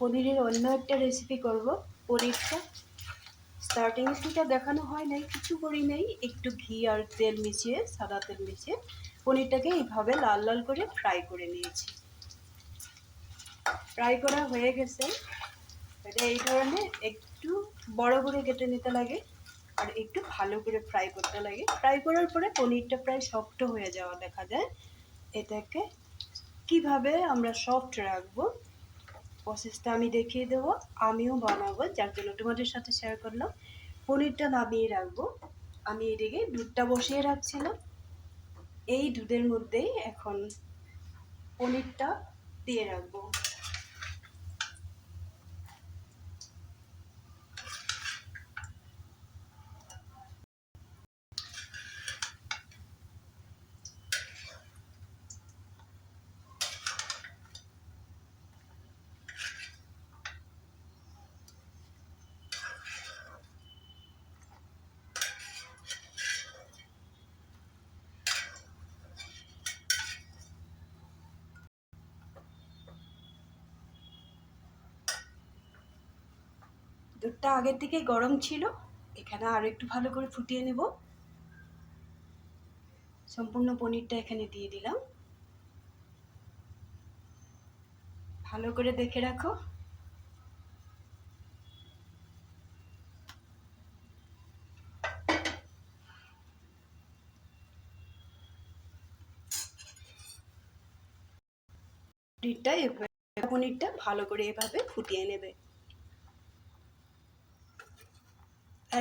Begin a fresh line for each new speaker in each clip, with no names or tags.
পনিরের অন্য একটা রেসিপি করব। পনিরটা স্টার্টিং থেকে দেখানো হয় নাই, কিছু করি নাই, একটু ঘি আর তেল মিশিয়ে, সাদা তেল মিশিয়ে পনিরটাকে এইভাবে লাল লাল করে ফ্রাই করে নিয়েছি। ফ্রাই করা হয়ে গেছে। এটা এই ধরনের একটু বড় করে কেটে নিতে লাগে আর একটু ভালো করে ফ্রাই করতে লাগে। ফ্রাই করার পরে পনিরটা প্রায় শক্ত হয়ে যাওয়া দেখা যায়। এটাকে কিভাবে আমরা সফট রাখবো প্রসেসটা আমি দেখিয়ে দেবো, আমিও বানাবো, যার জন্য তোমাদের সাথে শেয়ার করলাম। পনিরটা নামিয়ে রাখবো। আমি এদিকে দুধটা বসিয়ে রাখছিলাম। এই দুধের মধ্যেই এখন পনিরটা দিয়ে রাখবো। দুধটা আগের থেকে গরম ছিল, এখানে আর একটু ভালো করে ফুটিয়ে নেব। সম্পূর্ণ পনিরটা এখানে দিয়ে দিলাম। ভালো করে দেখে রাখো। পনিরটা ভালো করে এভাবে ফুটিয়ে নেবে।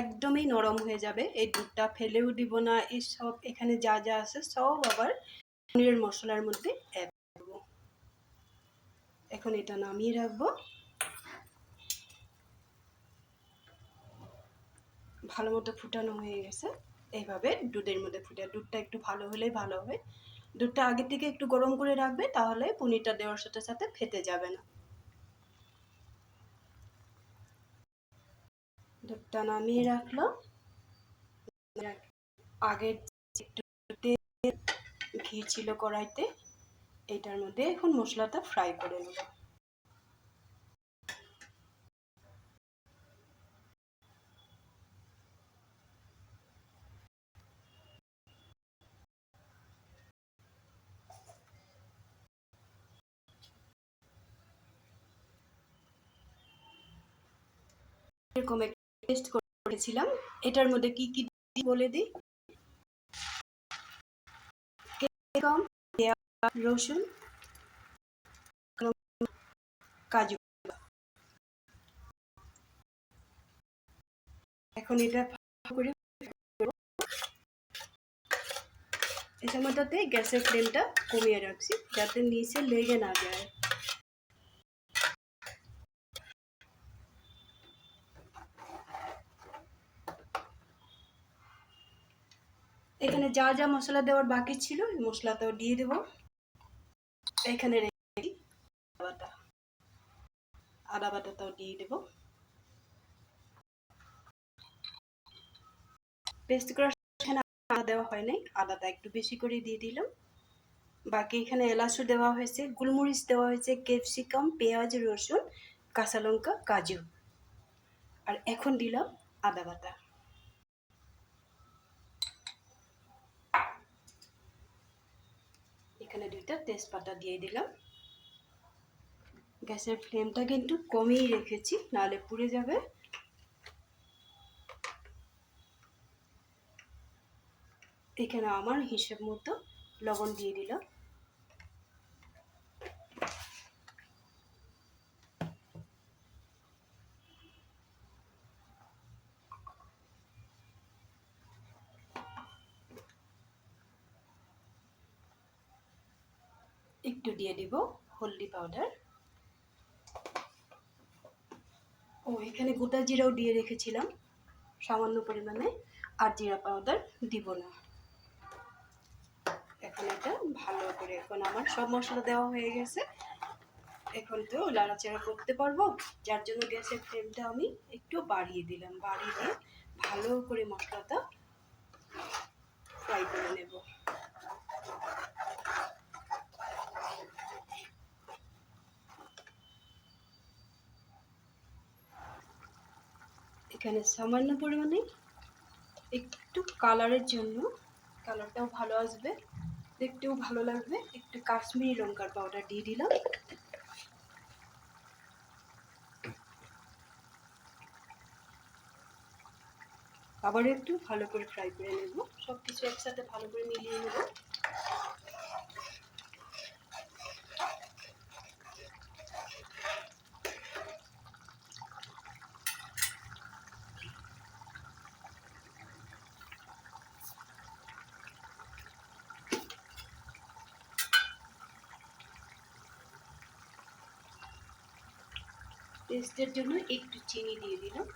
একদমই নরম হয়ে যাবে। এই দুধটা ফেলেও দিব না, এই সব এখানে যা যা আছে সব আবার পনিরের মশলার মধ্যে অ্যাড করব। এখন এটা নামিয়ে রাখবো। ভালো মতো ফুটানো হয়ে গেছে। এইভাবে দুধের মধ্যে ফুটে, দুধটা একটু ভালো হলেই ভালো হবে। দুধটা আগে থেকে একটু গরম করে রাখবে, তাহলে পনিরটা দেওয়ার সাথে সাথে ফেটে যাবে না। দুধটা নামিয়ে রাখলো। আগের একটু ঘি ছিল কড়াইতে, এটার মধ্যে এখন মশলাটা ফ্রাই করে নেব। এরকম টেস্ট করেছিলাম। এটার মধ্যে কি কি বলে দিই। ক্যাপসিকাম, পেঁয়াজ, রসুন, কাজু। এখন এটা করে এই সময়টাতে গ্যাসের ফ্লেমটা কমিয়ে রাখছি, যাতে নিচে লেগে না যায়। এখানে যা যা মশলা দেওয়ার বাকি ছিল এই মশলাটাও দিয়ে দেব। এখানে আদা বাটাটাও দিয়ে দেব। পেস্ট করার এখানে আদা দেওয়া হয় নাই, আদাটা একটু বেশি করে দিয়ে দিলাম। বাকি এখানে এলাচও দেওয়া হয়েছে, গোলমরিচ দেওয়া হয়েছে, ক্যাপসিকাম, পেঁয়াজ, রসুন, কাঁচা লঙ্কা, কাজু। আর এখন দিলাম আদা বাটা। এখানে দুইটা তেজপাতা দিয়ে দিলাম। গ্যাসের ফ্লেমটা কিন্তু কমিয়ে রেখেছি, নাহলে পুড়ে যাবে। এখানে আমার হিসেব মতো লবণ দিয়ে দিলাম। একটু দিয়ে দিব হলদি পাউডার। ও এখানে গোটা জিরাও দিয়ে রেখেছিলাম সামান্য পরিমাণে, আর জিরা পাউডার দিব না। এখন এটা ভালো করে, এখন আমার সব মশলা দেওয়া হয়ে গেছে। এখন তো নাড়াচাড়া করতে পারবো, যার জন্য গ্যাসের ফ্লেমটা আমি একটু বাড়িয়ে দিলাম। বাড়িয়ে দিয়ে ভালো করে মশলাটা ফ্রাই করে নেব। এখানে সামান্য পরিমাণে একটু কালারের জন্য, কালারটাও ভালো আসবে, দেখতেও ভালো লাগবে, একটু কাশ্মীরি লঙ্কার পাউডার দিয়ে দিলাম। আবার একটু ভালো করে ফ্রাই করে নেব, সব কিছু একসাথে ভালো করে মিলিয়ে নেব। টেস্টের জন্য একটু চিনি দিয়ে দিলাম।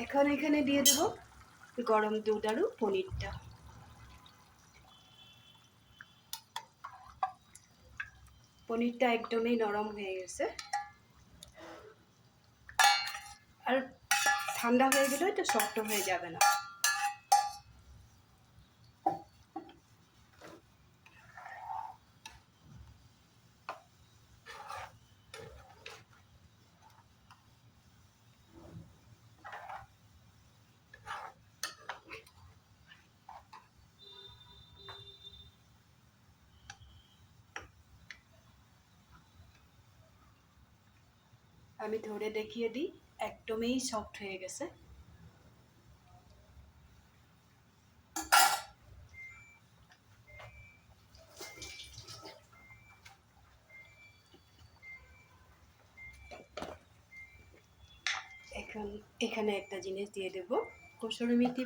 এখন এখানে দিয়ে দেব গরম দুধ আর পনিরটা। পনিরটা একদমই নরম হয়ে গেছে, আর ঠান্ডা হয়ে গেলে এটা শক্ত হয়ে যাবে না। আমি ধরে দেখিয়ে দিই, একদমই সফট হয়ে গেছে। এখন এখানে একটা জিনিস দিয়ে দেব, কসুরি মেথি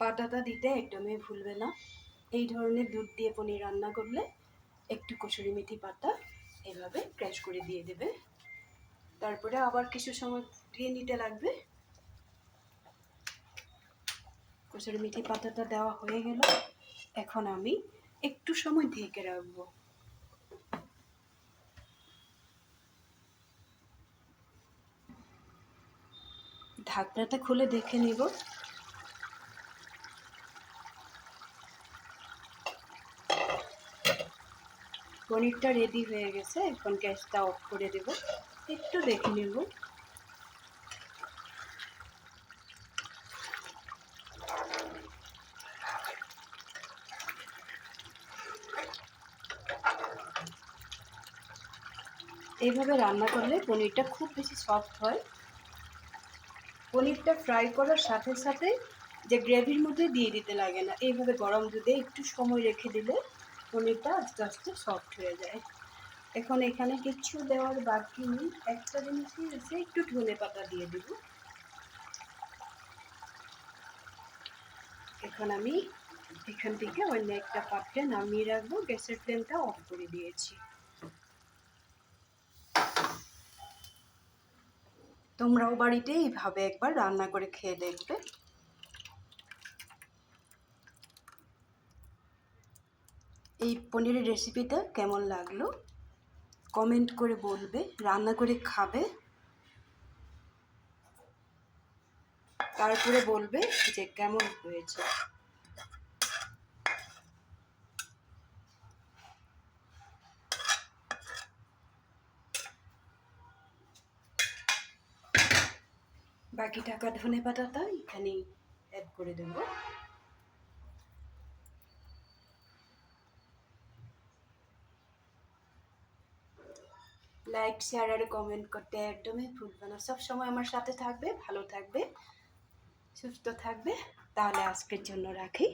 পাতাটা দিতে একদমই ভুলবে না। এই ধরনের দুধ দিয়ে পনির রান্না করলে একটু কসুরি মেথি পাতা এভাবে ক্র্যাশ করে দিয়ে দেবে, তারপরে আবার কিছু সময় দিয়ে নিতে লাগবে। কসুরি মেথি পাতাটা দেওয়া হয়ে গেল, এখন আমি একটু সময় ঢেকে রাখবো। ঢাকনাটা খুলে দেখে নিব। পনিরটা রেডি হয়ে গেছে, এখন গ্যাসটা অফ করে দেব, একটু দেখে নেব। এইভাবে রান্না করলে পনিরটা খুব বেশি সফট হয়। পনিরটা ফ্রাই করার সাথে সাথে যে গ্রেভির মধ্যে দিয়ে দিতে লাগে না, এইভাবে গরম দুধে একটু সময় রেখে দিলে পনিরটা আস্তে আস্তে সফট হয়ে যায়। এখন এখানে কিছু দেওয়ার বাকি নেই, একটা জিনিসই আছে, একটু ধনে পাতা দিয়ে দেব। এখন আমি এখান থেকে অন্য একটা পাত্রে নামিয়ে রাখবো, গ্যাসের ফ্লেমটা অফ করে দিয়েছি। তোমরাও বাড়িতে এইভাবে একবার রান্না করে খেয়ে দেখবে। এই পনিরের রেসিপিটা কেমন লাগলো কমেন্ট করে বলবে, রান্না করে খাবে, তারপরে বলবে যে কেমন হয়েছে। বাকি টাকা ধনে পাতাটা এখানেই অ্যাড করে দেবো। লাইক, শেয়ার আর কমেন্ট করতে একদমই ভুলবে না। সবসময় আমার সাথে থাকবে, ভালো থাকবে, সুস্থ থাকবে। তাহলে আজকের জন্য রাখি।